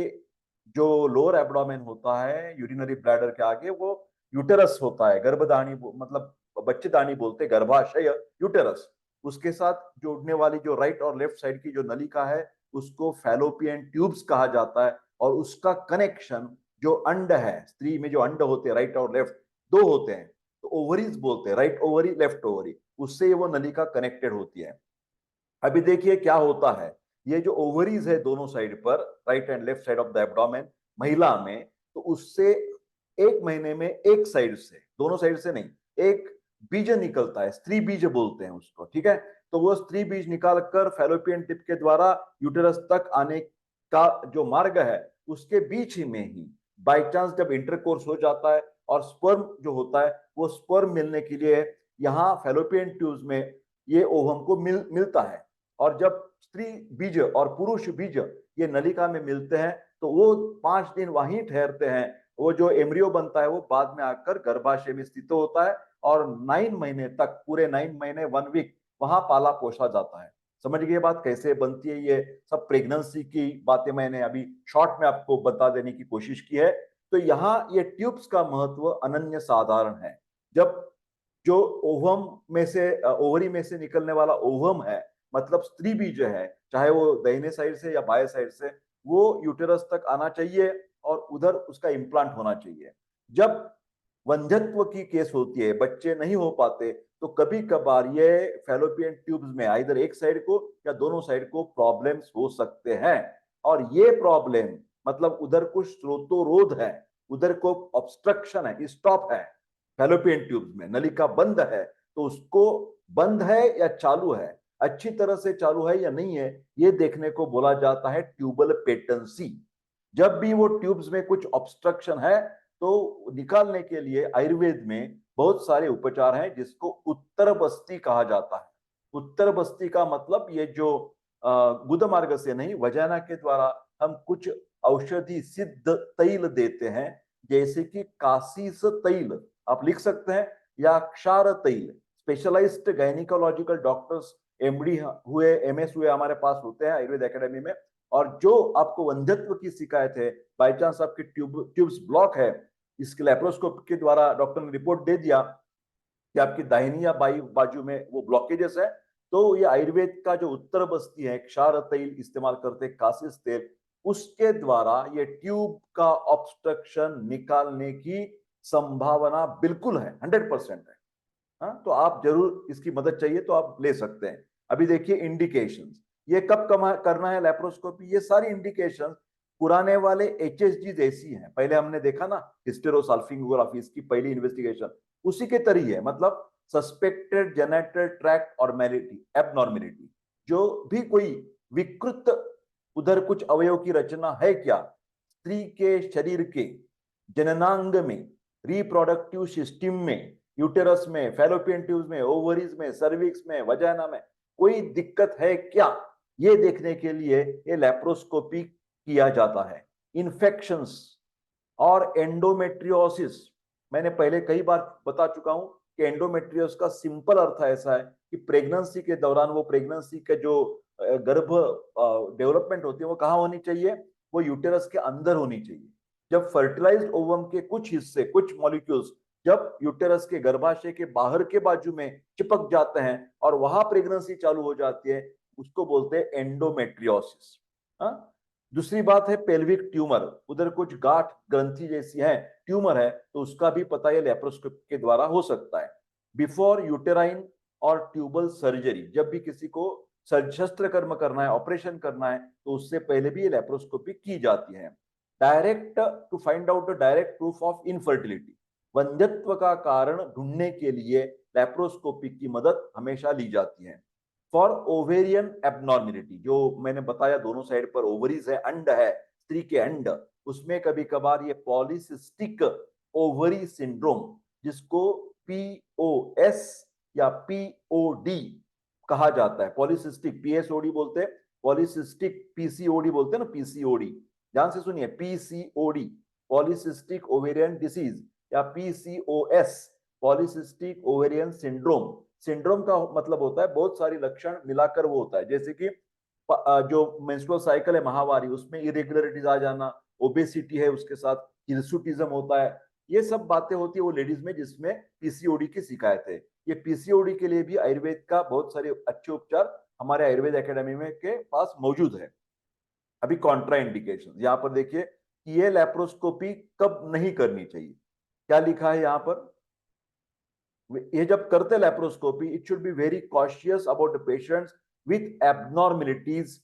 जो लोअर एब्डोमेन होता है यूरिनरी ब्लैडर के आगे, वो यूटेरस होता है, गर्भधानी मतलब बच्चेदानी बोलते, गर्भाशय यूटेरस, उसके साथ जोड़ने वाली जो राइट और लेफ्ट साइड की जो नलिका है उसको फैलोपियन ट्यूब्स कहा जाता है। और उसका कनेक्शन जो अंड है, स्त्री में जो अंड होते हैं राइट और लेफ्ट दो होते हैं, तो ओवरीज बोलते हैं, राइट ओवरी लेफ्ट ओवरी, उससे वो नलिका कनेक्टेड होती है। अभी देखिए क्या होता है, ये जो ओवरीज है दोनों साइड पर, right and left side of the abdomen महिला में, तो उससे 1 महीने में एक साइड से, दोनों साइड से नहीं, एक बीज निकलता है, स्त्री बीज बोलते हैं उसको, ठीक है। तो वो स्त्री बीज निकाल कर फैलोपियन टिप के द्वारा यूटेरस तक आने का जो मार्ग है उसके बीच ही में ही बाई चांस जब इंटरकोर्स हो जाता है और स्पर्म जो होता है वो स्पर्म मिलने के लिए यहाँ फैलोपियन ट्यूब्स में ये ओवम को मिलता है। और जब स्त्री बीज और पुरुष बीज ये नलिका में मिलते हैं तो वो 5 दिन वहीं ठहरते हैं, वो जो एम्ब्रियो बनता है वो बाद में आकर गर्भाशय में स्थित होता है और 9 महीने तक, पूरे 9 महीने 1 वीक वहां पाला पोसा जाता है। समझ गए बात कैसे बनती है? ये सब प्रेगनेंसी की बातें मैंने अभी शॉर्ट में आपको बता देने की कोशिश की है। तो यहाँ ये ट्यूब्स का महत्व अनन्य साधारण है। जब जो ओवम में से, ओवरी में से निकलने वाला ओवम है, मतलब स्त्री बीज है, चाहे वो दाहिने साइड से या बाएं साइड से, वो यूटेरस तक आना चाहिए और उधर उसका इम्प्लांट होना चाहिए। जब वंध्यत्व की केस होती है, बच्चे नहीं हो पाते, तो कभी कभार ये फैलोपियन ट्यूब्स में आइदर एक साइड को या दोनों साइड को प्रॉब्लम्स हो सकते हैं। और ये प्रॉब्लम मतलब उधर कुछ स्रोतोरोध है, उधर को ऑब्स्ट्रक्शन है, स्टॉप है फैलोपियन ट्यूब्स में, नलिका बंद है, तो उसको बंद है या चालू है, अच्छी तरह से चालू है या नहीं है, ये देखने को बोला जाता है ट्यूबल पेटेंसी। जब भी वो ट्यूब्स में कुछ ऑब्स्ट्रक्शन है तो निकालने के लिए आयुर्वेद में बहुत सारे उपचार हैं, जिसको उत्तर बस्ती कहा जाता है। उत्तर बस्ती का मतलब ये जो गुद मार्ग से नहीं, वजाना के द्वारा हम कुछ औषधि सिद्ध तैल देते हैं, जैसे कि कासीस तैल आप लिख सकते हैं, या क्षार तैल। स्पेशलाइज्ड गायनिकोलॉजिकल डॉक्टर्स एमडी हुए, एमएस हुए हमारे पास होते हैं आयुर्वेद एकेडमी में। और जो आपको वंध्यत्व की शिकायत है, बाई चांस आपकी ट्यूब्स ब्लॉक है, इसके लेप्रोस्कोप के द्वारा डॉक्टर ने रिपोर्ट दे दिया कि आपकी दाहिनी या बाई बाजू में वो ब्लॉकेजेस है, तो ये आयुर्वेद का जो उत्तर बस्ती है, क्षार तेल इस्तेमाल करते, कासिस तेल, उसके द्वारा ये ट्यूब का ऑब्स्ट्रक्शन निकालने की संभावना बिल्कुल है, 100% है। हाँ, तो आप जरूर इसकी मदद चाहिए तो आप ले सकते हैं। अभी देखिए इंडिकेशंस, ये कब करना है लेप्रोस्कोपी, ये सारी इंडिकेशंस पुराने वाले एचएसजी जैसी हैं। पहले हमने देखा ना हिस्टेरोसाल्फिंगोग्राफी, इसकी पहली इन्वेस्टिगेशन उसी के तरीके है, मतलब सस्पेक्टेड जेनेटल ट्रैक्ट और मैलिटी एबनॉर्मेलिटी, जो भी कोई विकृत उधर कुछ अवयव की रचना है क्या स्त्री के शरीर के जननांग में, रिप्रोडक्टिव सिस्टम में, यूटेरस में, फैलोपियन ट्यूब्स में, ओवरीज में, सर्विक्स में, वजाना में कोई दिक्कत है क्या, ये देखने के लिए ये लेप्रोस्कोपी किया जाता है। इन्फेक्शंस और एंडोमेट्रियोसिस, मैंने पहले कई बार बता चुका हूं कि एंडोमेट्रियोस का सिंपल अर्थ ऐसा है कि प्रेगनेंसी के दौरान वो प्रेगनेंसी के जो गर्भ डेवलपमेंट होती है वो कहाँ होनी चाहिए, वो यूटेरस के अंदर होनी चाहिए। जब फर्टिलाइज्ड ओवम के कुछ हिस्से, कुछ मॉलिक्यूल्स जब यूटेरस के गर्भाशय के बाहर के बाजू में चिपक जाते हैं और वहां प्रेगनेंसी चालू हो जाती है, उसको बोलते हैं एंडोमेट्रियोसिस। दूसरी बात है पेल्विक ट्यूमर, उधर कुछ गांठ ग्रंथि जैसी है, ट्यूमर है, तो उसका भी पता ये लेप्रोस्कोपी के द्वारा हो सकता है। बिफोर यूटेराइन और ट्यूबल सर्जरी, जब भी किसी को शस्त्र कर्म करना है, ऑपरेशन करना है, तो उससे पहले भी ये लेप्रोस्कोपी की जाती है। Direct to find out the direct proof of infertility, वंध्यत्व का कारण ढूंढने के लिए लेप्रोस्कोपी की मदद हमेशा ली जाती है। फॉर ओवेरियन एबनॉर्मेलिटी, जो मैंने बताया दोनों साइड पर ओवरीज है, अंड है, स्त्री के अंड, उसमें कभी कभार ये पॉलीसिस्टिक ओवरी सिंड्रोम, जिसको पीओएस या पीओडी कहा जाता है, पॉलीसिस्टिक पीएसओडी बोलते हैं, पॉलीसिस्टिक पीसीओडी बोलते हैं ना, पीसीओडी, ध्यान से सुनिए, पीसीओडी पॉलीसिस्टिक ओवेरियन डिसीज, या PCOS polycystic ovarian syndrome. Syndrome का मतलब होता है बहुत सारी लक्षण मिलाकर वो होता है, जैसे कि जो मेंस्ट्रुअल साइकिल है माहवारी, उसमें इरेगुलरिटीज आ जाना, ओबेसिटी है, उसके साथ हिर्सुटिज्म होता है, ये सब बातें होती है वो लेडीज में जिसमें पीसीओडी की शिकायत है। ये पीसीओडी के लिए भी आयुर्वेद का बहुत सारे अच्छे उपचार हमारे आयुर्वेद एकेडमी में के पास मौजूद है। अभी कॉन्ट्रा इंडिकेशन, यहाँ पर देखिए कि ये लेप्रोस्कोपी कब नहीं करनी चाहिए, क्या लिखा है यहाँ पर, ये जब करते laparoscopy, it should be very cautious about the patients with abnormalities,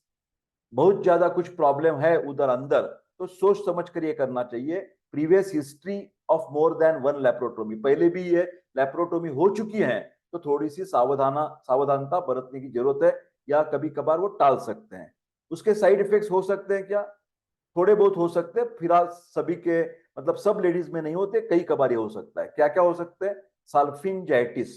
बहुत ज्यादा कुछ प्रॉब्लम है उधर अंदर, तो सोच समझ कर ये करना चाहिए। Previous history of more than one laparotomy, पहले भी ये लेप्रोटोमी हो चुकी है, तो थोड़ी सी सावधानता बरतने की जरूरत है, या कभी कभार वो टाल सकते हैं। उसके साइड इफेक्ट्स हो सकते हैं क्या, थोड़े बहुत हो सकते हैं, फिलहाल सभी के मतलब सब लेडीज में नहीं होते, कई कबार हो सकता है। क्या क्या हो सकते हैं, साल्फिंजाइटिस,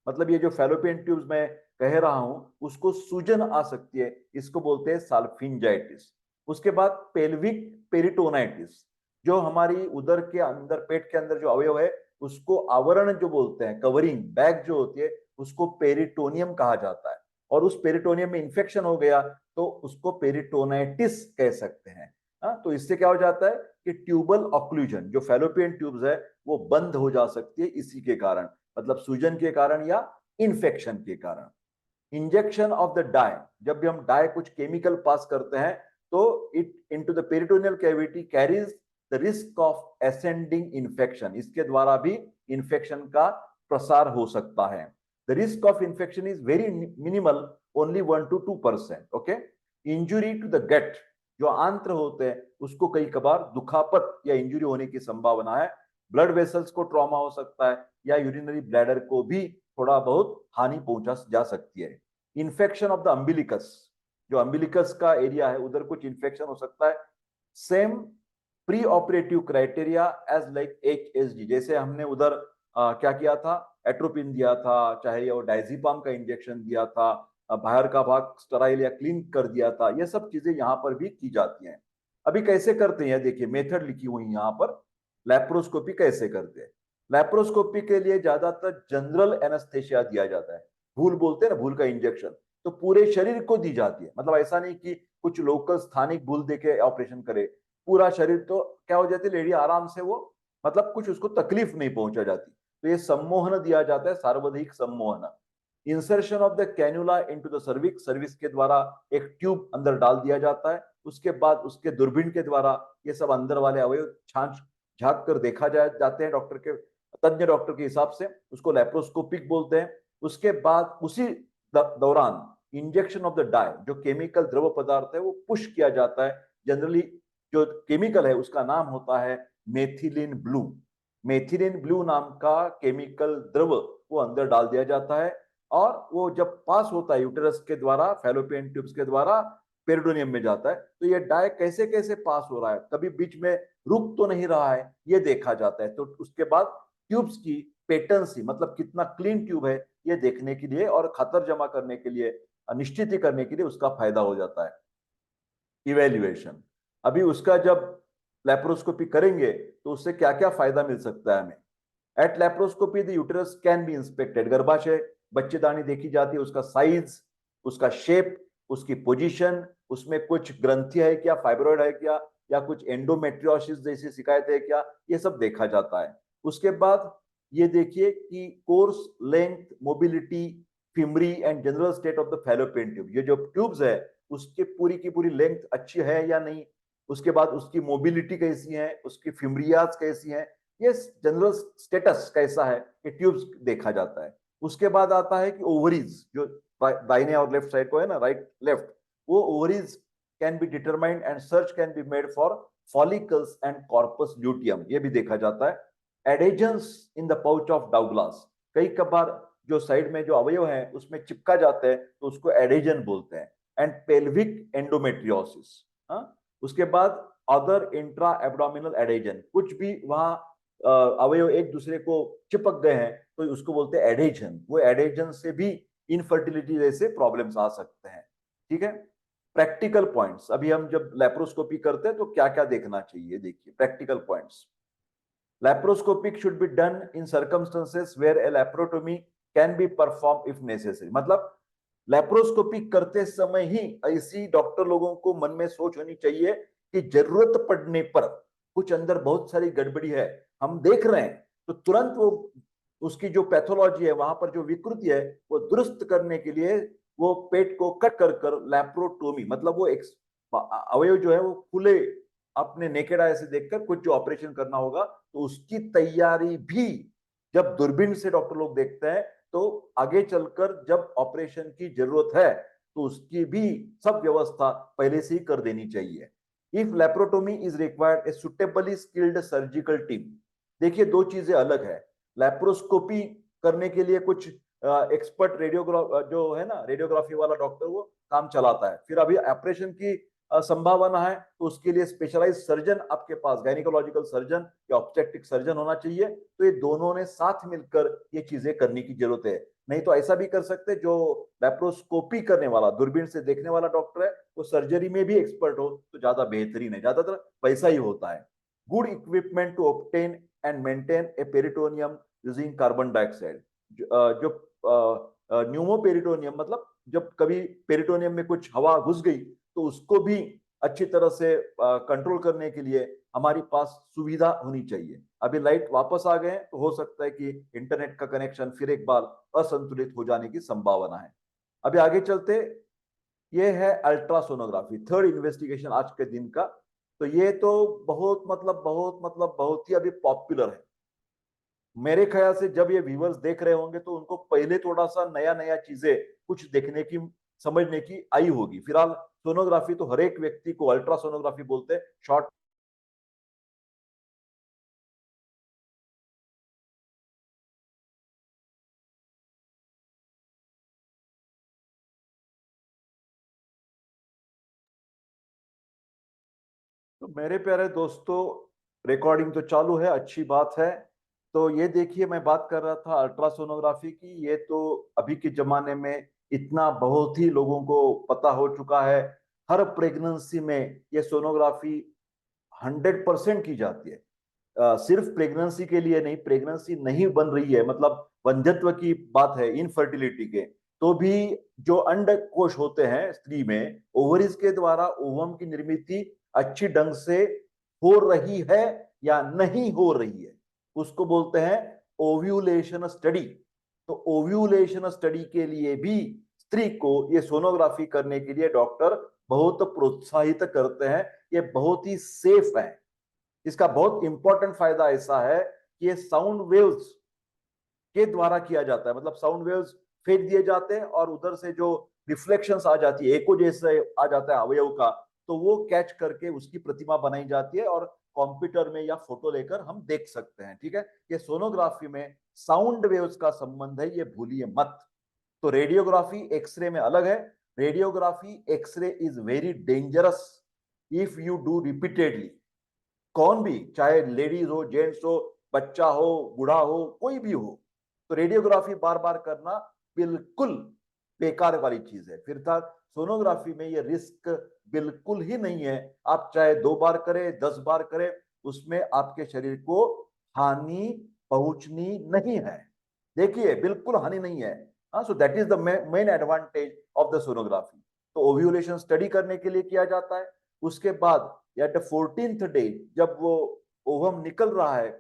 मतलब ये जो फैलोपियन ट्यूब्स में कह रहा हूं उसको सूजन आ सकती है, इसको बोलते हैं साल्फिंजाइटिस। उसके बाद पेल्विक पेरिटोनाइटिस, जो हमारी उदर के अंदर, पेट के अंदर जो अवयव है उसको आवरण जो बोलते हैं, कवरिंग बैग जो होती है, उसको पेरिटोनियम कहा जाता है, और उस पेरिटोनियम में इंफेक्शन हो गया तो उसको पेरिटोनाइटिस कह सकते हैं। तो इससे क्या हो जाता है कि ट्यूबल ऑक्लूजन, जो फैलोपियन ट्यूब्स है वो बंद हो जा सकती है इसी के कारण, मतलब सूजन के कारण या इन्फेक्शन के कारण। इंजेक्शन ऑफ द डाई, जब भी हम डाई कुछ केमिकल पास करते हैं तो it into the peritoneal cavity carries the risk of ascending infection, इसके द्वारा भी इन्फेक्शन का प्रसार हो सकता है। The risk of infection is very minimal, only 1 to 2%। Okay, injury to the gut, जो आंत्र होते हैं उसको कई कबार दुखापत या इंजुरी होने की संभावना है। ब्लड वेसल्स को ट्रॉमा हो सकता है या यूरिनरी ब्लैडर को भी थोड़ा बहुत हानि पहुंचा जा सकती है। इन्फेक्शन ऑफ द अम्बिलिकस, जो अम्बिलिकस का एरिया है उधर कुछ इन्फेक्शन हो सकता है। Same pre operative criteria as like HSG, जैसे हमने उधर क्या किया था, एट्रोपिन दिया था, चाहे वो डायजीपाम का इंजेक्शन दिया था, बाहर का भाग स्टराइल या क्लीन कर दिया था, ये सब चीजें यहाँ पर भी की जाती हैं। अभी कैसे करते हैं, देखिए मेथड लिखी हुई यहाँ पर, लैप्रोस्कोपी कैसे करते हैं। लैप्रोस्कोपी के लिए ज्यादातर जनरल एनेस्थेसिया दिया जाता है, भूल बोलते हैं ना, भूल का इंजेक्शन, तो पूरे शरीर को दी जाती है। मतलब ऐसा नहीं कि कुछ लोकल स्थानिक भूल देके ऑपरेशन करे, पूरा शरीर, तो क्या हो जाती है लेडी आराम से, वो मतलब कुछ उसको तकलीफ नहीं पहुंचा जाती। तो ये सम्मोहन दिया जाता है, सार्वधायिक सम्मोहन। Insertion of the cannula into the cervix, cervix के द्वारा एक ट्यूब अंदर डाल दिया जाता है। उसके बाद उसके दूरबीन के द्वारा ये सब अंदर वाले अवयव छांच झांक कर देखा जाते हैं डॉक्टर के, तज्ञ डॉक्टर के हिसाब से, उसको लैप्रोस्कोपिक बोलते हैं। उसके बाद उसी दौरान इंजेक्शन ऑफ द डाई, जो केमिकल द्रव पदार्थ है वो पुश किया जाता है। जनरली जो केमिकल है उसका नाम होता है मेथिलीन ब्लू। मेथिलीन ब्लू नाम का केमिकल द्रव वो अंदर डाल दिया जाता है, और वो जब पास होता है यूटेरस के द्वारा, फैलोपियन ट्यूब्स के द्वारा पेरिटोनियम में जाता है, तो ये डाई कैसे कैसे पास हो रहा है, कभी बीच में रुक तो नहीं रहा है, ये देखा जाता है। तो उसके बाद ट्यूब्स की पेटेंसी, मतलब कितना क्लीन ट्यूब है, ये देखने के लिए और खतर जमा करने के लिए, निश्चित ही करने के लिए उसका फायदा हो जाता है। इवेल्युएशन, अभी उसका जब लैप्रोस्कोपी करेंगे तो उससे क्या क्या फायदा मिल सकता है हमें। At laparoscopy the uterus can be inspected, गर्भाशय बच्चेदानी देखी जाती है, उसका साइज, उसका शेप, उसकी पोजीशन, उसमें कुछ ग्रंथि है क्या, फाइब्रॉइड है क्या, या कुछ एंडोमेट्रियोसिस जैसी शिकायत है क्या, ये सब देखा जाता है। उसके बाद ये देखिए कि course, length, mobility, fimbria and general state of the fallopian tube, ये जो ट्यूब्स है उसकी पूरी लेंथ अच्छी है या नहीं, उसके बाद उसकी मोबिलिटी कैसी है, उसकी फिमरियाज कैसी है, ये जनरल स्टेटस कैसा है, ये ट्यूब्स देखा जाता है। उसके बाद आता है कि ओवरीज, जो दाहिने और लेफ्ट साइड को है ना, राइट लेफ्ट, वो ovaries can be determined and search can be made for follicles and corpus luteum, ये भी देखा जाता है। एडेजेंस इन द पाउच ऑफ डाउग्लास, कई कबार जो साइड में जो अवयव है उसमें चिपका जाते हैं तो उसको एडेजन बोलते हैं। एंड पेल्विक एंडोमेट्रियोसिस, उसके बाद अदर इंट्रा एब्डोमिनल एडेजन, कुछ भी वहां अवयव एक दूसरे को चिपक गए हैं तो उसको बोलते हैं एडेजन। वो एडेजन से भी इनफर्टिलिटी जैसे प्रॉब्लम्स आ सकते हैं। ठीक है, प्रैक्टिकल पॉइंट्स, अभी हम जब लैप्रोस्कोपी करते हैं तो क्या क्या देखना चाहिए, देखिए practical points. Laparoscopic should be done in circumstances where a laparotomy can be perform if necessary, मतलब लैप्रोस्कोपी करते समय ही ऐसी डॉक्टर लोगों को मन में सोच होनी चाहिए कि जरूरत पड़ने पर, कुछ अंदर बहुत सारी गड़बड़ी है, हम देख रहे हैं, तो तुरंत वो उसकी जो पैथोलॉजी है, वहां पर जो विकृति है वो दुरुस्त करने के लिए वो पेट को कट कर कर लैप्रोटोमी, मतलब वो एक अवयव जो है वो खुले अपने नेकेड आई से देखकर कुछ जो ऑपरेशन करना होगा, तो उसकी तैयारी भी जब दूरबीन से डॉक्टर लोग देखते हैं तो आगे चलकर जब ऑपरेशन की जरूरत है तो उसकी भी सब व्यवस्था पहले से ही कर देनी चाहिए। If laparotomy is required a suitably skilled surgical team, देखिए दो चीजें अलग है। लैप्रोस्कोपी करने के लिए कुछ एक्सपर्ट रेडियोग्राफ जो है ना, रेडियोग्राफी वाला डॉक्टर वो काम चलाता है, फिर अभी ऑपरेशन की संभावना है तो उसके लिए स्पेशलाइज सर्जन आपके पास, गायनिकोलॉजिकल सर्जन या ऑब्स्टेट्रिक सर्जन होना चाहिए। तो ये दोनों ने साथ मिलकर ये चीजें करने की जरूरत है। नहीं तो ऐसा भी कर सकते, जो लैप्रोस्कोपी करने वाला, दूरबीन से देखने वाला डॉक्टर है, वो सर्जरी में भी एक्सपर्ट हो तो ज्यादा बेहतरीन है, ज्यादातर वैसा ही होता है। Good equipment to obtain and maintain a peritoneum using carbon dioxide, जो न्यूमोपेरिटोनियम, मतलब जब कभी पेरिटोनियम में कुछ हवा घुस गई तो उसको भी अच्छी तरह से कंट्रोल करने के लिए हमारे पास सुविधा होनी चाहिए। अभी लाइट वापस आ गए तो हो सकता है कि इंटरनेट का कनेक्शन फिर एक बार असंतुलित हो जाने की संभावना है। अभी आगे चलते, ये है अल्ट्रासोनोग्राफी, थर्ड इन्वेस्टिगेशन आज के दिन का। तो ये तो बहुत ही अभी पॉपुलर है। मेरे ख्याल से जब ये व्यूवर्स देख रहे होंगे तो उनको पहले थोड़ा सा नया नया चीजें कुछ देखने की, समझने की आई होगी। फिलहाल सोनोग्राफी तो हर एक व्यक्ति को अल्ट्रासोनोग्राफी बोलते हैं, शॉर्ट। तो मेरे प्यारे दोस्तों, रिकॉर्डिंग तो चालू है, अच्छी बात है। तो ये देखिए, मैं बात कर रहा था अल्ट्रासोनोग्राफी की। ये तो अभी के जमाने में इतना बहुत ही लोगों को पता हो चुका है। हर प्रेगनेंसी में ये सोनोग्राफी 100% की जाती है। सिर्फ प्रेगनेंसी के लिए नहीं, प्रेगनेंसी नहीं बन रही है, मतलब वंध्यत्व की बात है, इनफर्टिलिटी के, तो भी जो अंड कोश होते हैं स्त्री में, ओवरीज के द्वारा ओवम की निर्मित अच्छी ढंग से हो रही है या नहीं हो रही है, उसको बोलते हैं ओव्यूलेशन स्टडी। तो ओव्यूलेशन स्टडी के लिए भी स्त्री को ये सोनोग्राफी करने के लिए डॉक्टर बहुत प्रोत्साहित करते हैं। ये बहुत ही सेफ है। इसका बहुत इंपॉर्टेंट फायदा ऐसा है कि ये साउंड वेव्स के द्वारा किया जाता है, मतलब साउंड वेव्स फेंक दिए जाते हैं और उधर से जो रिफ्लेक्शंस आ जाती है, एको जैसे आ जाता है अवयव का, तो वो कैच करके उसकी प्रतिमा बनाई जाती है और कंप्यूटर में या फोटो लेकर हम देख सकते हैं। ठीक है, ये सोनोग्राफी में साउंड वेव्स का संबंध है, ये भूलिए मत। तो रेडियोग्राफी एक्सरे में अलग है। Radiography X ray is very dangerous if you do repeatedly. कौन भी, चाहे लेडीज हो, जेंट्स हो, बच्चा हो, बूढ़ा हो, कोई भी हो, तो रेडियोग्राफी बार बार करना बिल्कुल बेकार वाली चीज है। फिर था सोनोग्राफी में ये रिस्क बिल्कुल ही नहीं है। आप चाहे 2 बार करें, 10 बार करें, उसमें आपके शरीर को हानि पहुंचनी नहीं है। देखिए, बिल्कुल हानि नहीं है। हाँ, so that is the main advantage of the sonography. तो ओव्यूलेशन स्टडी करने के लिए किया जाता है। उसके बाद एट द 14th डे, जब वो ओवम निकल रहा है,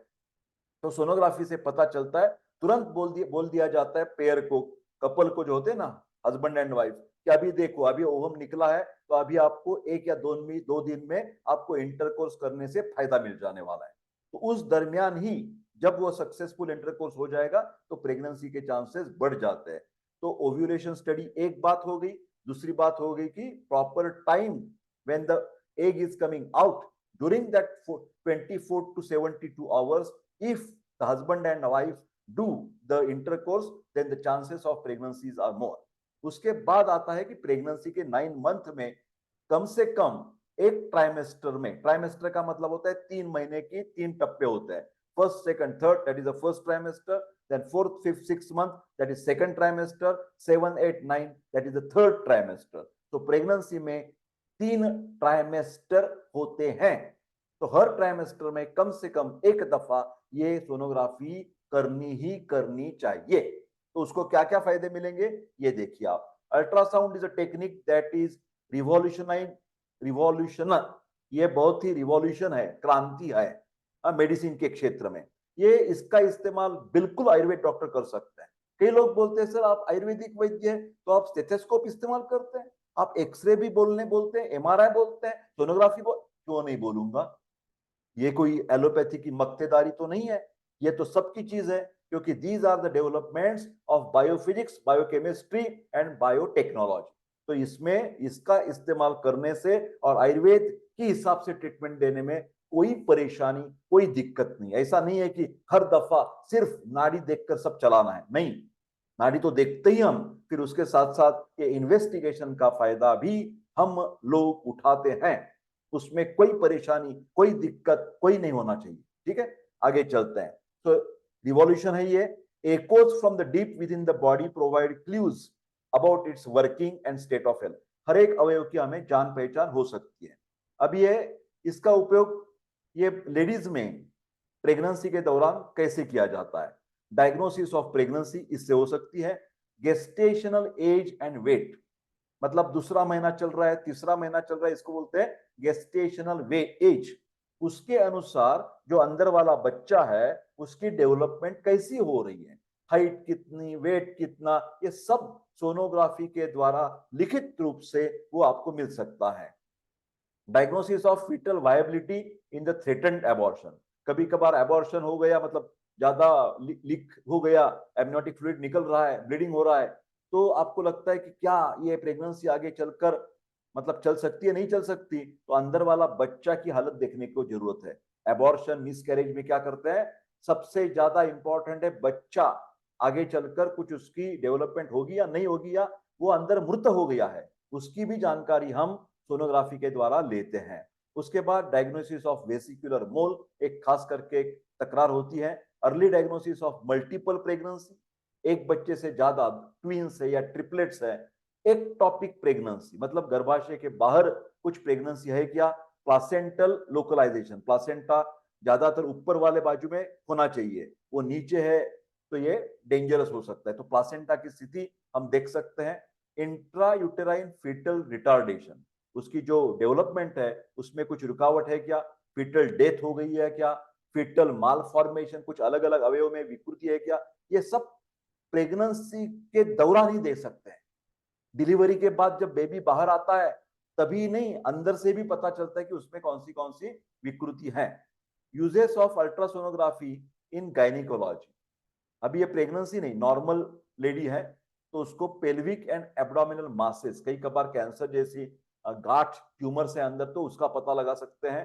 तो सोनोग्राफी से पता चलता है, तुरंत बोल दिया जाता है पेयर को, कपल को जो होते हैं ना, हस्बैंड एंड वाइफ, कि अभी देखो, अभी ओवम निकला है, तो अभी आपको 1 या 2 दिन में आपको इंटरकोर्स करने से फायदा मिल जाने वाला है। तो उस दरमियान ही जब वो सक्सेसफुल इंटरकोर्स हो जाएगा तो प्रेगनेंसी के चांसेस बढ़ जाते हैं। तो ओव्यूलेशन स्टडी एक बात हो गई। दूसरी बात हो गई कि proper time when the egg is coming out, during that 24 to 72 hours, if the husband and wife do the intercourse, then the chances of pregnancies are more. उसके बाद आता है कि प्रेगनेंसी के 9 मंथ में कम से कम एक ट्राइमेस्टर में, ट्राइमेस्टर का मतलब होता है 3 महीने की 3 टप्पे होते हैं, first, second, third, that is the first trimester, then fourth, fifth, six month, that is second trimester, 7, 8, 9, that is the third trimester. तो प्रेगनेंसी में 3 ट्राइमेस्टर होते हैं। तो हर ट्राइमेस्टर में कम से कम एक दफा ये सोनोग्राफी करनी ही करनी चाहिए। तो उसको क्या क्या फायदे मिलेंगे, ये देखिए आप। Ultrasound is a technique that is revolutionary. ये बहुत ही रिवॉल्यूशन है, क्रांति है मेडिसिन के क्षेत्र में। ये इसका इस्तेमाल बिल्कुल आयुर्वेद डॉक्टर कर सकते हैं। कई लोग बोलते हैं, सर आप आयुर्वेदिक वैद्य है तो आप स्टेथोस्कोप इस्तेमाल करते हैं, आप एक्सरे भी बोलते हैं, एमआरआई बोलते हैं, सोनोग्राफी क्यों नहीं बोलूंगा? ये कोई एलोपैथी की मक्तेदारी तो नहीं है, ये तो सबकी चीज है, क्योंकि these are the developments of biophysics, biochemistry and biotechnology. तो इसमें इसका इस्तेमाल करने से और आयुर्वेद के हिसाब से ट्रीटमेंट देने में कोई परेशानी, कोई दिक्कत नहीं। ऐसा नहीं है कि हर दफा सिर्फ नाड़ी देखकर सब चलाना है, नहीं। नाड़ी तो देखते ही हम, फिर उसके साथ साथ ये इन्वेस्टिगेशन का फायदा भी हम लोग उठाते हैं। उसमें कोई परेशानी, कोई दिक्कत, कोई नहीं होना चाहिए। ठीक है, आगे चलते हैं। तो रिवॉल्यूशन है ये। Echoes from the deep within the body provide clues about its working and state of health. हर एक अवयव की हमें जान पहचान हो सकती है। अब ये इसका उपयोग ये लेडीज में प्रेगनेंसी के दौरान कैसे किया जाता है? डायग्नोसिस ऑफ प्रेगनेंसी इससे हो सकती है। गेस्टेशनल एज एंड वेट, मतलब दूसरा महीना चल रहा है, तीसरा महीना चल रहा है, इसको बोलते हैं गेस्टेशनल वे एज। उसके अनुसार जो अंदर वाला बच्चा है उसकी डेवलपमेंट कैसी हो रही है, हाइट कितनी, वेट कितना, ये सब सोनोग्राफी के द्वारा लिखित रूप से वो आपको मिल सकता है। Diagnosis of fetal viability in the threatened abortion, कभी कभार एबॉर्शन हो गया, मतलब ज्यादा लीक हो गया, एमनियोटिक फ्लूइड निकल रहा है, ब्लीडिंग हो रहा है, तो आपको लगता है कि क्या ये प्रेगनेंसी आगे चलकर मतलब चल सकती है, नहीं चल सकती, तो अंदर वाला बच्चा की हालत देखने को जरूरत है। एबॉर्शन मिसकैरेज में क्या करते हैं, सबसे ज्यादा इंपॉर्टेंट है बच्चा आगे चलकर कुछ उसकी डेवलपमेंट होगी या नहीं होगी, या वो अंदर मृत हो गया है, उसकी भी जानकारी हम सोनोग्राफी के द्वारा लेते हैं। उसके बाद डायग्नोसिस ऑफ वेसिकुलर मोल, एक खास करके एक तकरार होती है। Early diagnosis of multiple pregnancy, एक बच्चे से ज्यादा ट्विंस है या ट्रिपलेट्स है। एक टॉपिक प्रेगनेंसी, मतलब गर्भाशय के बाहर कुछ प्रेगनेंसी है क्या। प्लासेंटल लोकलाइजेशन, प्लासेंटा ज्यादातर ऊपर वाले बाजू में होना चाहिए, वो नीचे है तो ये डेंजरस हो सकता है, तो प्लासेंटा की स्थिति हम देख सकते हैं। इंट्रा यूटेराइन फीटल रिटार्डेशन, उसकी जो डेवलपमेंट है उसमें कुछ रुकावट है क्या, फीटल डेथ हो गई है क्या, फीटल माल फॉर्मेशन, कुछ अलग अलग अवयव में विकृति है क्या, ये सब प्रेगनेंसी के दौरान ही देख सकते हैं। डिलीवरी के बाद जब बेबी बाहर आता है तभी नहीं, अंदर से भी पता चलता है कि उसमें कौन सी विकृति है। Uses of ultrasonography in gynaecology, अभी ये प्रेगनेंसी नहीं, नॉर्मल लेडी है तो उसको पेल्विक एंड एब्डोमिनल मासेस, कई कबार कैंसर जैसी गांठ ट्यूमर से अंदर, तो उसका पता लगा सकते हैं।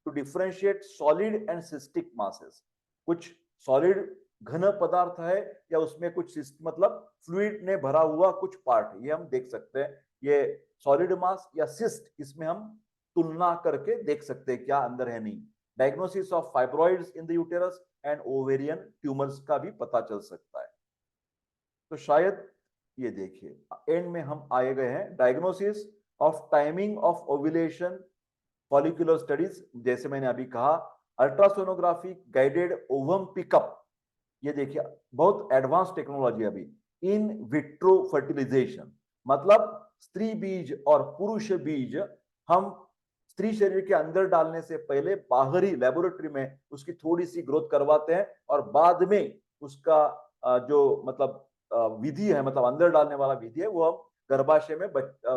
To differentiate solid and cystic masses, कुछ सॉलिड घन पदार्थ है या उसमें कुछ मतलब फ्लूइड ने भरा हुआ कुछ पार्ट, ये हम देख सकते हैं। ये सॉलिड मास या सिस्ट, इसमें हम तुलना करके देख सकते हैं क्या अंदर है नहीं। Diagnosis of fibroids in the uterus and ovarian tumours का भी पता चल सकता है। तो शायद ये देखिए एंड में हम आए गए हैं, diagnosis of timing of ovulation follicular studies, जैसे मैंने अभी कहा अल्ट्रासोनोग्राफी गाइडेड ओवम पिकअप, ये देखिए बहुत एडवांस टेक्नोलॉजी अभी। इन विट्रो फर्टिलाइजेशन, मतलब स्त्री बीज और पुरुष बीज हम स्त्री शरीर के अंदर डालने से पहले बाहरी लेबोरेटरी में उसकी थोड़ी सी ग्रोथ करवाते हैं और बाद में उसका जो मतलब विधि है, मतलब अंदर डालने वाला विधि है, वो हम गर्भाशय में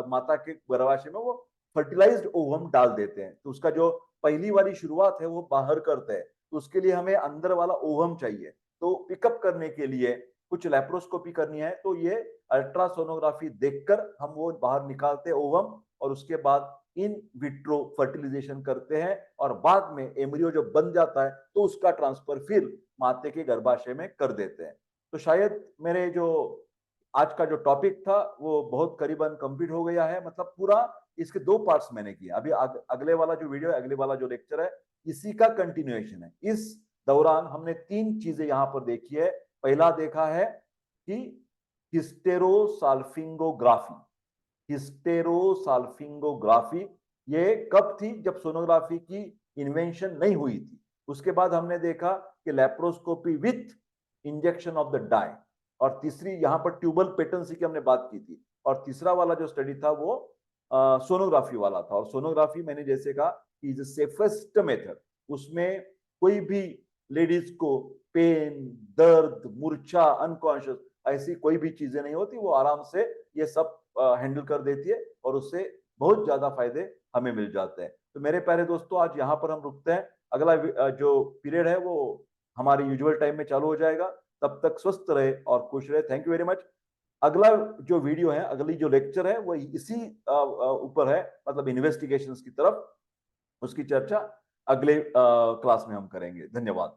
माता के गर्भाशय में वो फर्टिलाइज्ड ओवम डाल देते हैं। तो उसका जो पहली वाली शुरुआत है वो बाहर करते हैं, तो उसके लिए हमें अंदर वाला ओवम चाहिए। तो पिकअप करने के लिए कुछ लेप्रोस्कोपी करनी है, तो ये अल्ट्रासोनोग्राफी देखकर हम वो बाहर निकालते हैं ओवम, और उसके बाद इन विट्रो फर्टिलाइजेशन करते हैं, और बाद में एम्ब्रियो जो बन जाता है तो उसका ट्रांसफर फिर माते के गर्भाशय में कर देते हैं। तो शायद मेरे जो आज का जो टॉपिक था वो बहुत करीबन कंप्लीट हो गया है, मतलब पूरा इसके दो पार्ट्स मैंने किए। अभी अगले वाला जो वीडियो है, अगले वाला जो लेक्चर है, इसी का कंटिन्यूएशन है। इस दौरान हमने तीन चीजें यहां पर देखी है। पहला देखा है कि हिस्टेरोसाल्फिंगोग्राफी, हिस्टेरोसाल्फिंगोग्राफी ये कब थी, जब सोनोग्राफी की इन्वेंशन नहीं हुई थी। उसके बाद हमने देखा कि laparoscopy with injection of the dye, और तीसरी यहां पर ट्यूबल पेटेंसी की हमने बात की थी, और तीसरा वाला जो स्टडी था वो सोनोग्राफी वाला था। और सोनोग्राफी मैंने जैसे कहा इज सेफेस्ट मेथड, उसमें कोई भी लेडीज को पेन, दर्द, मूर्छा, अनकॉन्शियस ऐसी कोई भी चीजें नहीं होती, वो आराम से ये सब हैंडल कर देती है, और उससे बहुत ज्यादा फायदे हमें मिल जाते हैं। तो मेरे प्यारे दोस्तों आज यहाँ पर हम रुकते हैं, अगला जो पीरियड है वो हमारी यूजुअल टाइम में चालू हो जाएगा। तब तक स्वस्थ रहे और खुश रहे। Thank you very much. अगला जो वीडियो है, अगली जो लेक्चर है वो इसी ऊपर है, मतलब इन्वेस्टिगेशंस की तरफ, उसकी चर्चा अगले क्लास में हम करेंगे। धन्यवाद।